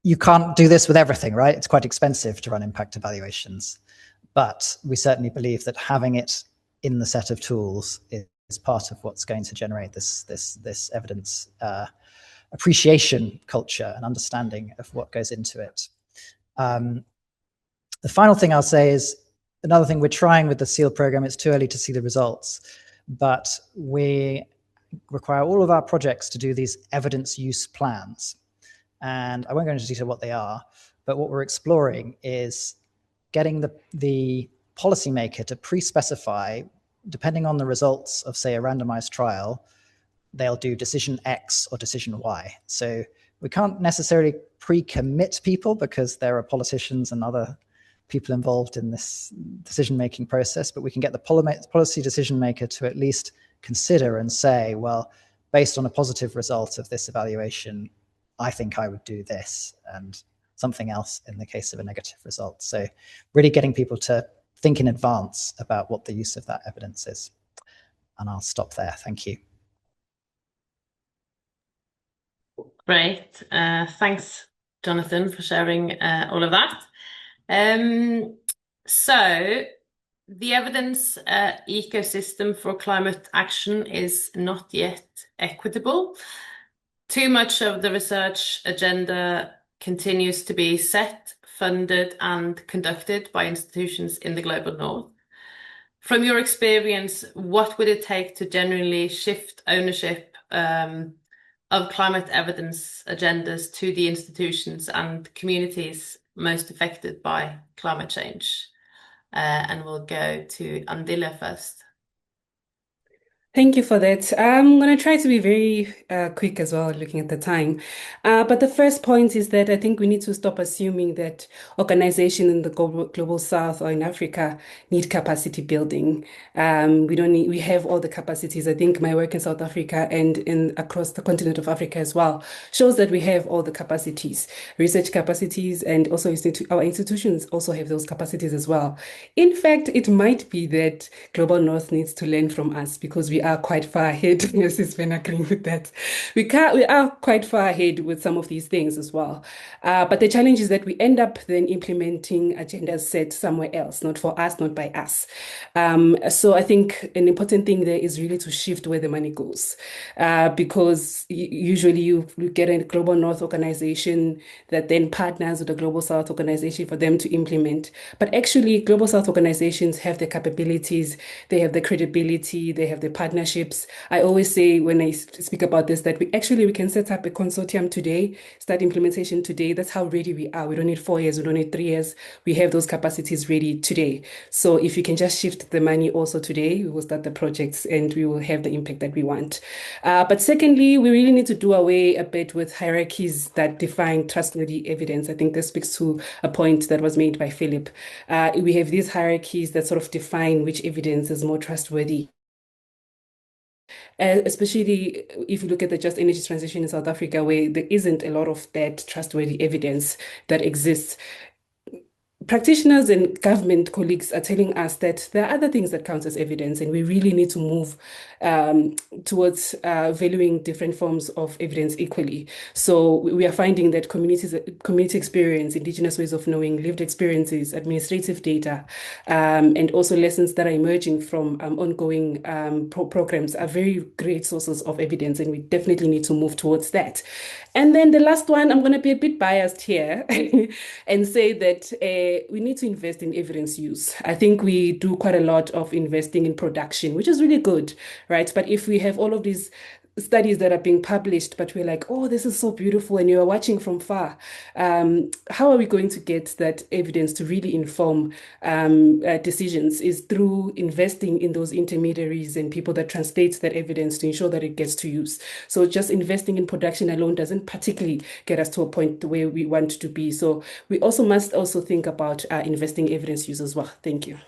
You can't do this with everything, right? It's quite expensive to run impact evaluations, but we certainly believe that having it in the set of tools is part of what's going to generate this evidence appreciation culture and understanding of what goes into it. The final thing I'll say is another thing we're trying with the SEAL program. It's too early to see the results, but we require all of our projects to do these evidence use plans. And I won't go into detail what they are, but what we're exploring is getting the policymaker to pre-specify, depending on the results of, say, a randomized trial, they'll do decision X or decision Y. So we can't necessarily pre-commit people because there are politicians and other people involved in this decision-making process, but we can get the policy decision maker to at least consider and say, well, based on a positive result of this evaluation, I think I would do this, and something else in the case of a negative result. So really getting people to think in advance about what the use of that evidence is. And I'll stop there. Thank you.
Great. Thanks, Jonathan, for sharing all of that. So the evidence ecosystem for climate action is not yet equitable. Too much of the research agenda continues to be set, funded, and conducted by institutions in the global north. From your experience, what would it take to genuinely shift ownership of climate evidence agendas to the institutions and communities most affected by climate change? And we'll go to Andile first.
Thank you for that. I'm going to try to be very quick as well, looking at the time. But the first point is that I think we need to stop assuming that organizations in the global South or in Africa need capacity building. We have all the capacities. I think my work in South Africa and across the continent of Africa as well shows that we have all the capacities, research capacities, and also our institutions also have those capacities as well. In fact, it might be that Global North needs to learn from us because we are quite far ahead. Yes, it's been agreeing with that. We are quite far ahead with some of these things as well. But the challenge is that we end up then implementing agendas set somewhere else, not for us, not by us. So I think an important thing there is really to shift where the money goes, because usually you get a Global North organization that then partners with a Global South organization for them to implement. But actually, Global South organizations have the capabilities, they have the credibility, they have the partnerships. I always say when I speak about this that we can set up a consortium today, start implementation today. That's how ready we are. We don't need 4 years, we don't need 3 years. We have those capacities ready today. So if you can just shift the money also today, we will start the projects and we will have the impact that we want. But secondly, we really need to do away a bit with hierarchies that define trustworthy evidence. I think this speaks to a point that was made by Philip. We have these hierarchies that sort of define which evidence is more trustworthy. Especially if you look at the just energy transition in South Africa, where there isn't a lot of that trustworthy evidence that exists. practitioners and government colleagues are telling us that there are other things that count as evidence, and we really need to move towards valuing different forms of evidence equally. So we are finding that community experience, indigenous ways of knowing, lived experiences, administrative data, and also lessons that are emerging from ongoing programs are very great sources of evidence, and we definitely need to move towards that. And then the last one, I'm going to be a bit biased here and say that we need to invest in evidence use. I think we do quite a lot of investing in production, which is really good, right? But if we have all of these studies that are being published, but we're like, oh, this is so beautiful, and you're watching from far. How are we going to get that evidence to really inform decisions? Is through investing in those intermediaries and people that translate that evidence to ensure that it gets to use. So just investing in production alone doesn't particularly get us to a point where we want to be. So we also must also think about investing evidence use as well. Thank you.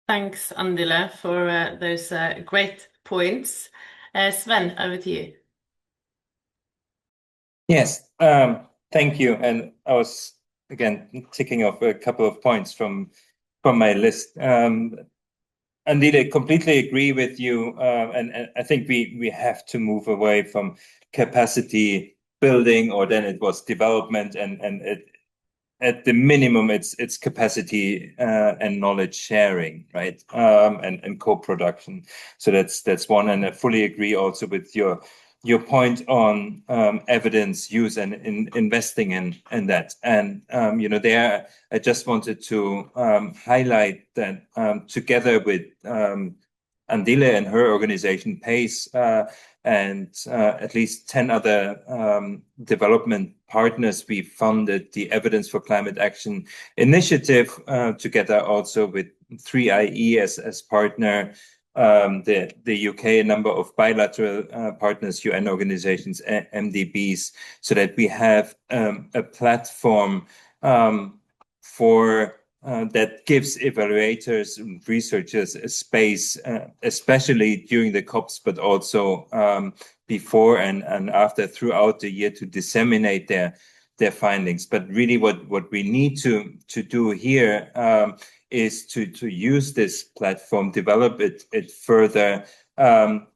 Thanks, Andile, for those great points. Sven, over to you.
Yes, thank you. And I was, again, ticking off a couple of points from my list. Andile, completely agree with you. And I think we have to move away from capacity building, or then it was development, and at the minimum, it's capacity and knowledge sharing, right? And co-production. So that's one, and I fully agree also with your point on evidence use and investing in that. And there I just wanted to highlight that together with Andile and her organization PACE and at least 10 other development partners, we funded the Evidence for Climate Action initiative together also with 3IE as partner, the UK, a number of bilateral partners, UN organizations, MDBs, so that we have a platform for that gives evaluators and researchers a space, especially during the COPs, but also before and after, throughout the year, to disseminate their findings. But really what we need to do here is to use this platform, develop it further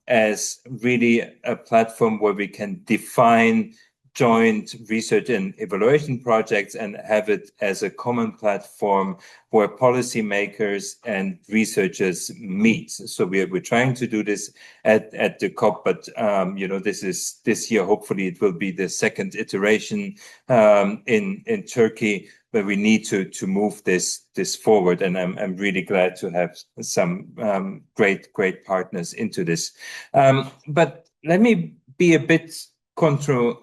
as really a platform where we can define joint research and evaluation projects and have it as a common platform where policymakers and researchers meet. So we're trying to do this at the COP, but this year hopefully it will be the second iteration in Turkey, where we need to move this forward. And I'm really glad to have some great partners into this. But let me be a bit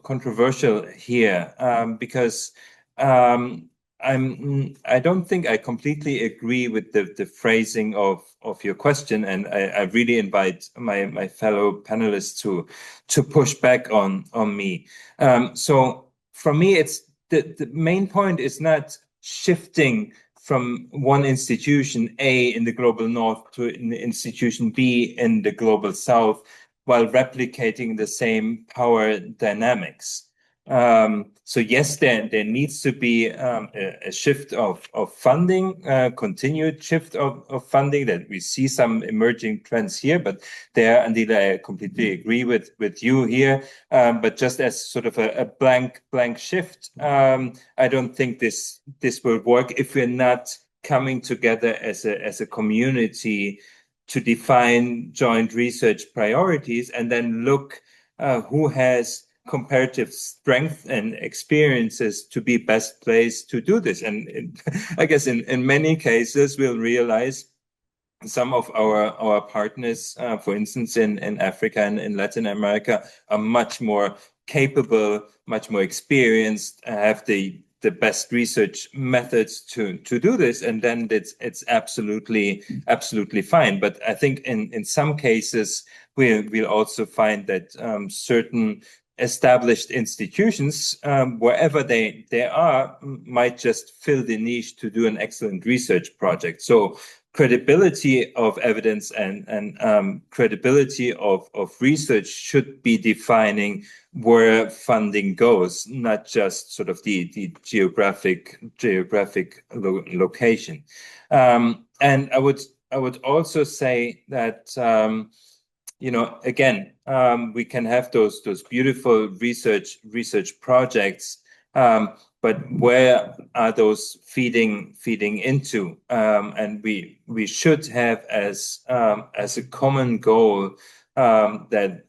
controversial here, because I don't think I completely agree with the phrasing of your question, and I really invite my fellow panelists to push back on me. So for me, it's the main point is not shifting from one institution A in the global north to an institution B in the global south, while replicating the same power dynamics. So yes, there needs to be a shift of funding, continued shift of funding, that we see some emerging trends here, but there, Andile, I completely agree with you here. But just as sort of a blank shift, I don't think this will work if we're not coming together as a community to define joint research priorities, and then look who has comparative strength and experiences to be best placed to do this. And I guess in many cases, we'll realize some of our partners, for instance, in Africa and in Latin America, are much more capable, much more experienced, have the best research methods to do this, and then it's absolutely fine. But I think in some cases we'll also find that certain established institutions, wherever they are, might just fill the niche to do an excellent research project. So credibility of evidence and credibility of research should be defining where funding goes, not just sort of the geographic location. And I would also say that again, we can have those beautiful research projects, but where are those feeding into? And we should have as a common goal that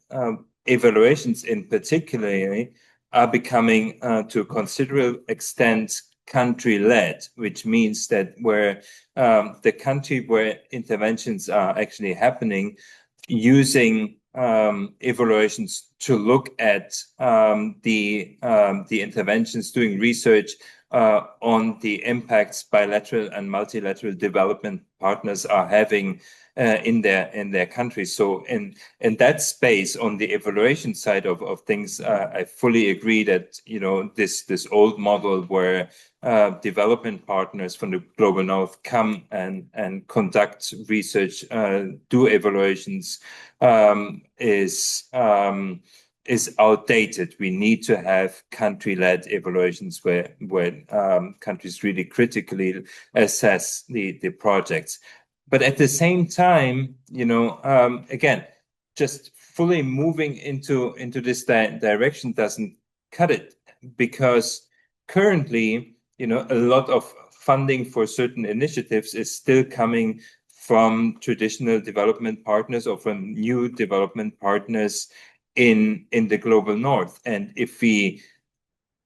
evaluations in particular are becoming to a considerable extent country-led, which means that where the country where interventions are actually happening, using evaluations to look at the interventions, doing research on the impacts bilateral and multilateral development partners are having in their countries. So in that space, on the evaluation side of things, I fully agree that this old model where development partners from the global north come and conduct research, do evaluations, is outdated. We need to have country-led evaluations where countries really critically assess the projects. But at the same time, again, just fully moving into this direction doesn't cut it, because currently, a lot of funding for certain initiatives is still coming from traditional development partners or from new development partners in the global north. And if we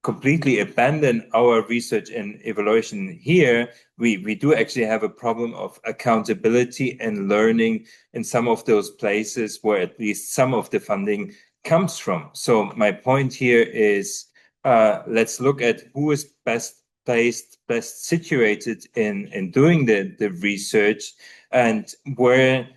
completely abandon our research and evaluation here, we do actually have a problem of accountability and learning in some of those places where at least some of the funding comes from. So my point here is, let's look at who is best placed, best situated in doing the research, and where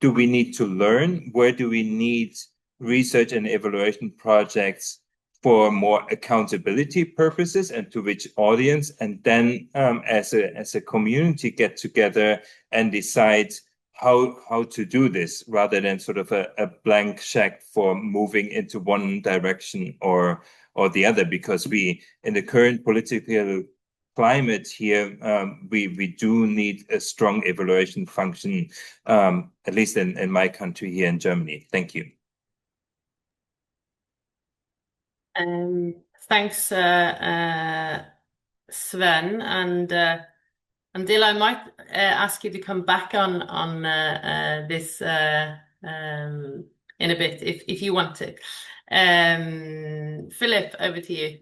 do we need to learn, where do we need research and evaluation projects for more accountability purposes, and to which audience, and then as a community get together and decide how to do this, rather than sort of a blank check for moving into one direction or the other, because we, in the current political climate here, we do need a strong evaluation function, at least in my country here in Germany. Thank you.
Thanks, Sven, and Dil, I might ask you to come back on this in a bit if you want to. Philip, over to you.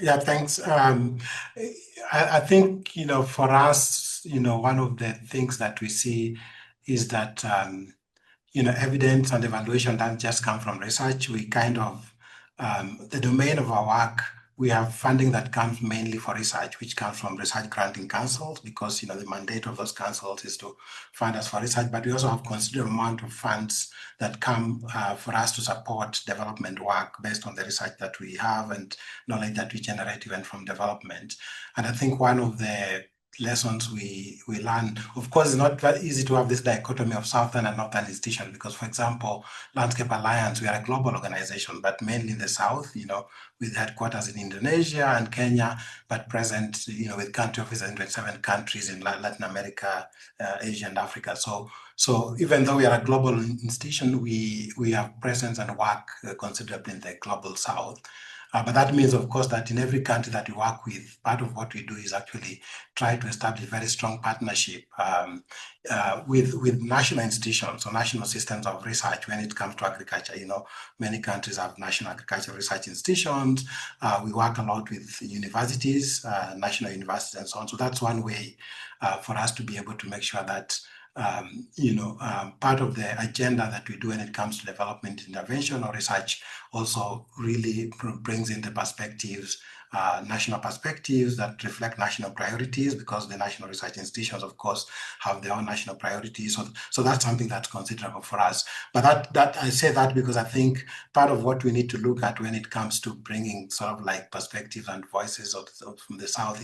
Yeah, thanks. I think, for us, one of the things that we see is that, evidence and evaluation doesn't just come from research. We kind of, the domain of our work, we have funding that comes mainly for research, which comes from research granting councils, because, the mandate of those councils is to fund us for research. But we also have considerable amount of funds that come for us to support development work based on the research that we have and knowledge that we generate even from development. And I think one of the lessons we learn, of course, it's not very easy to have this dichotomy of southern and northern institutions, because, for example, Landscape Alliance, we are a global organization, but mainly in the south, with headquarters in Indonesia and Kenya, but present, with country offices in 27 countries in Latin America, Asia, and Africa. So even though we are a global institution, we have presence and work considerably in the global south. But that means, of course, that in every country that we work with, part of what we do is actually try to establish very strong partnership with national institutions or national systems of research when it comes to agriculture. Many countries have national agricultural research institutions. We work a lot with universities, national universities, and so on. So that's one way for us to be able to make sure that part of the agenda that we do when it comes to development intervention or research also really brings in the perspectives, national perspectives that reflect national priorities, because the national research institutions, of course, have their own national priorities. So that's something that's considerable for us. But that I say that because I think part of what we need to look at when it comes to bringing sort of like perspectives and voices from the South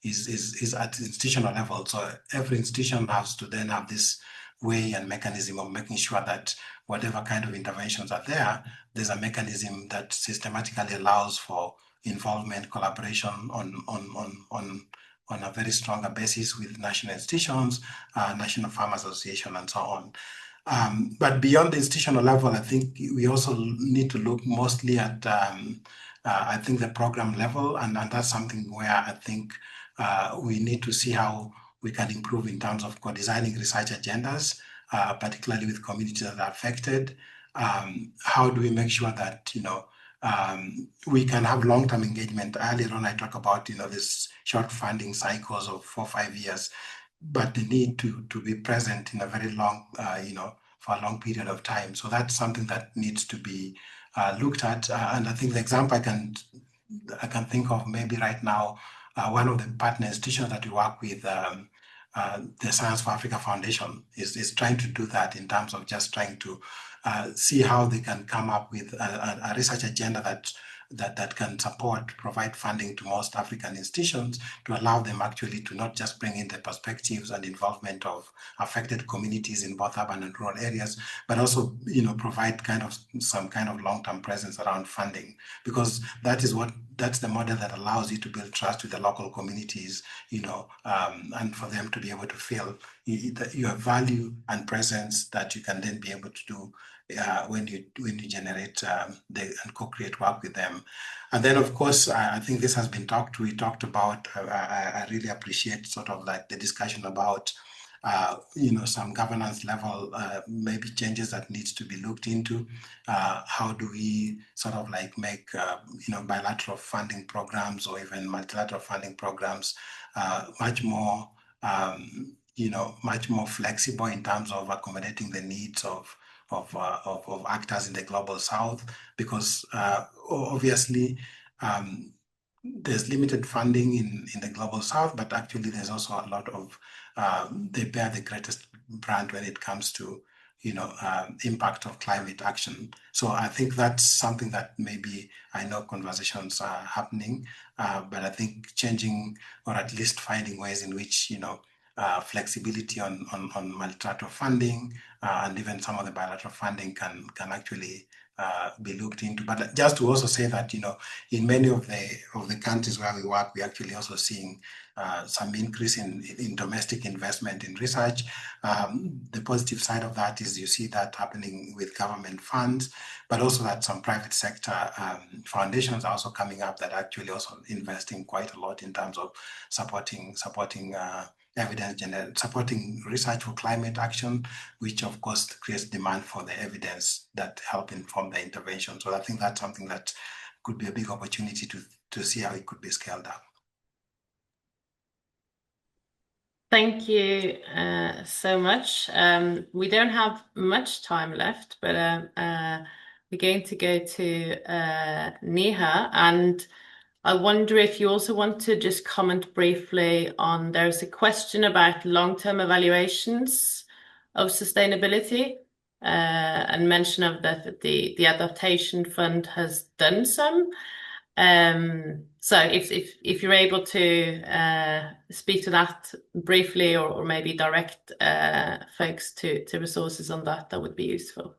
is at the institutional level. So every institution has to then have this way and mechanism of making sure that whatever kind of interventions are there, there's a mechanism that systematically allows for involvement, collaboration on a very stronger basis with national institutions, National Farm Association, and so on. But beyond the institutional level, I think we also need to look mostly at, I think, the program level, and that's something where I think we need to see how we can improve in terms of co-designing research agendas, particularly with communities that are affected. How do we make sure that, we can have long-term engagement? Earlier on, I talked about, this short funding cycles of 4 or 5 years, but the need to be present in a very long, for a long period of time. So that's something that needs to be looked at. And I think the example I can think of maybe right now, one of the partner institutions that we work with, the Science for Africa Foundation, is trying to do that in terms of just trying to see how they can come up with a research agenda that can provide funding to most African institutions to allow them actually to not just bring in the perspectives and involvement of affected communities in both urban and rural areas, but also, provide some kind of long-term presence around funding, because that's the model that allows you to build trust with the local communities, and for them to be able to feel your value and presence that you can then be able to do when you generate and co-create work with them. And then, of course, I think this has been we talked about. I really appreciate sort of like the discussion about some governance level, maybe changes that needs to be looked into. How do we sort of like make bilateral funding programs or even multilateral funding programs much more flexible in terms of accommodating the needs of actors in the global south, because obviously there's limited funding in the global south, but actually there's also a lot of they bear the greatest brand when it comes to impact of climate action. So I think that's something that maybe, I know conversations are happening, but I think changing, or at least finding ways in which flexibility on multilateral funding and even some of the bilateral funding can actually be looked into. But just to also say that in many of the countries where we work, we're actually also seeing some increase in domestic investment in research. The positive side of that is you see that happening with government funds, but also that some private sector foundations are also coming up that actually also investing quite a lot in terms of supporting supporting research for climate action, which of course creates demand for the evidence that help inform the intervention. So I think that's something that could be a big opportunity to see how it could be scaled up.
Thank you so much. We don't have much time left, but we're going to go to Neha, and I wonder if you also want to just comment briefly on, there's a question about long-term evaluations of sustainability, and mention of that the adaptation fund has done some. So if you're able to speak to that briefly, or maybe direct folks to resources on that would be useful.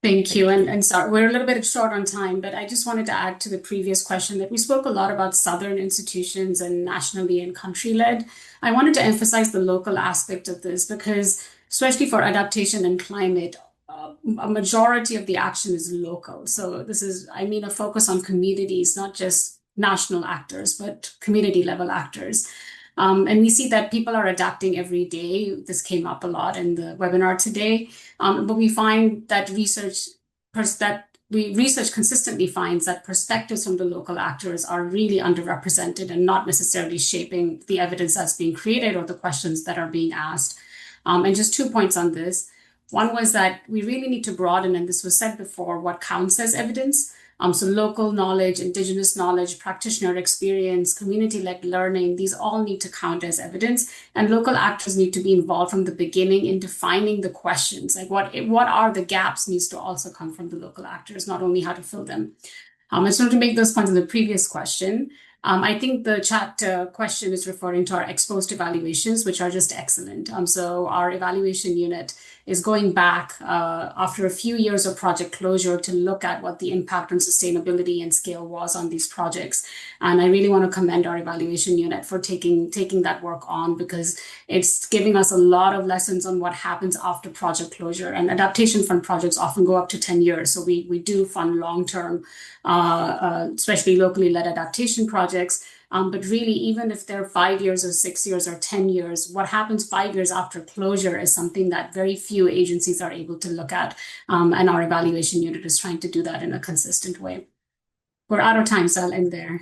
Thank you. And sorry, we're a little bit short on time, but I just wanted to add to the previous question that we spoke a lot about Southern institutions and nationally and country-led. I wanted to emphasize the local aspect of this, because especially for adaptation and climate, a majority of the action is local. So this is, a focus on communities, not just national actors, but community level actors. And we see that people are adapting every day. This came up a lot in the webinar today. But we find that research consistently finds that perspectives from the local actors are really underrepresented and not necessarily shaping the evidence that's being created or the questions that are being asked. And just 2 points on this. One was that we really need to broaden, and this was said before, what counts as evidence. So local knowledge, indigenous knowledge, practitioner experience, community-led learning, these all need to count as evidence. And local actors need to be involved from the beginning in defining the questions. Like what are the gaps needs to also come from the local actors, not only how to fill them. I just wanted to make those points in the previous question. I think the chat question is referring to our ex-post evaluations, which are just excellent. So our evaluation unit is going back after a few years of project closure to look at what the impact on sustainability and scale was on these projects. And I really want to commend our evaluation unit for taking that work on, because it's giving us a lot of lessons on what happens after project closure. And adaptation fund projects often go up to 10 years. So we do fund long-term, especially locally led adaptation projects. But really, even if they're 5 years or 6 years or 10 years, what happens 5 years after closure is something that very few agencies are able to look at. And our evaluation unit is trying to do that in a consistent way. We're out of time, so I'll end there.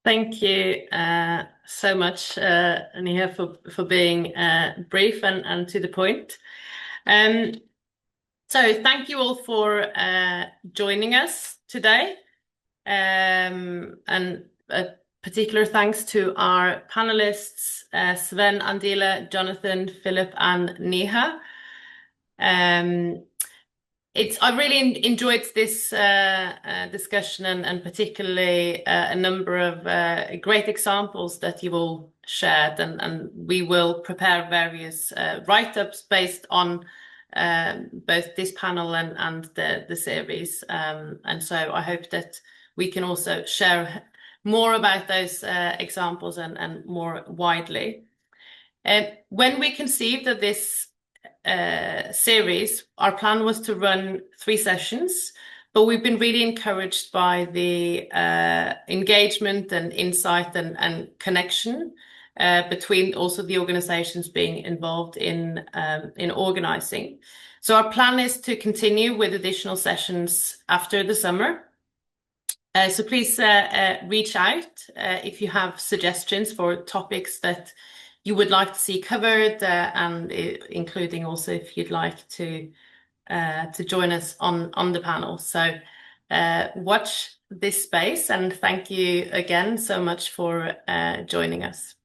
Thank you so much, Aniha, for being brief and to the point. So thank you all for joining us today. And a particular thanks to our panelists, Sven, Andile, Jonathan, Philip, and Neha. I really enjoyed this discussion and particularly a number of great examples that you all shared, and we will prepare various write-ups based on both this panel and the series. And so I hope that we can also share more about those examples and more widely. When we conceived of this series, our plan was to run 3 sessions, but we've been really encouraged by the engagement and insight and connection between also the organizations being involved in organizing. So our plan is to continue with additional sessions after the summer. So please reach out if you have suggestions for topics that you would like to see covered, and including also if you'd like to join us on the panel. So watch this space, and thank you again so much for joining us.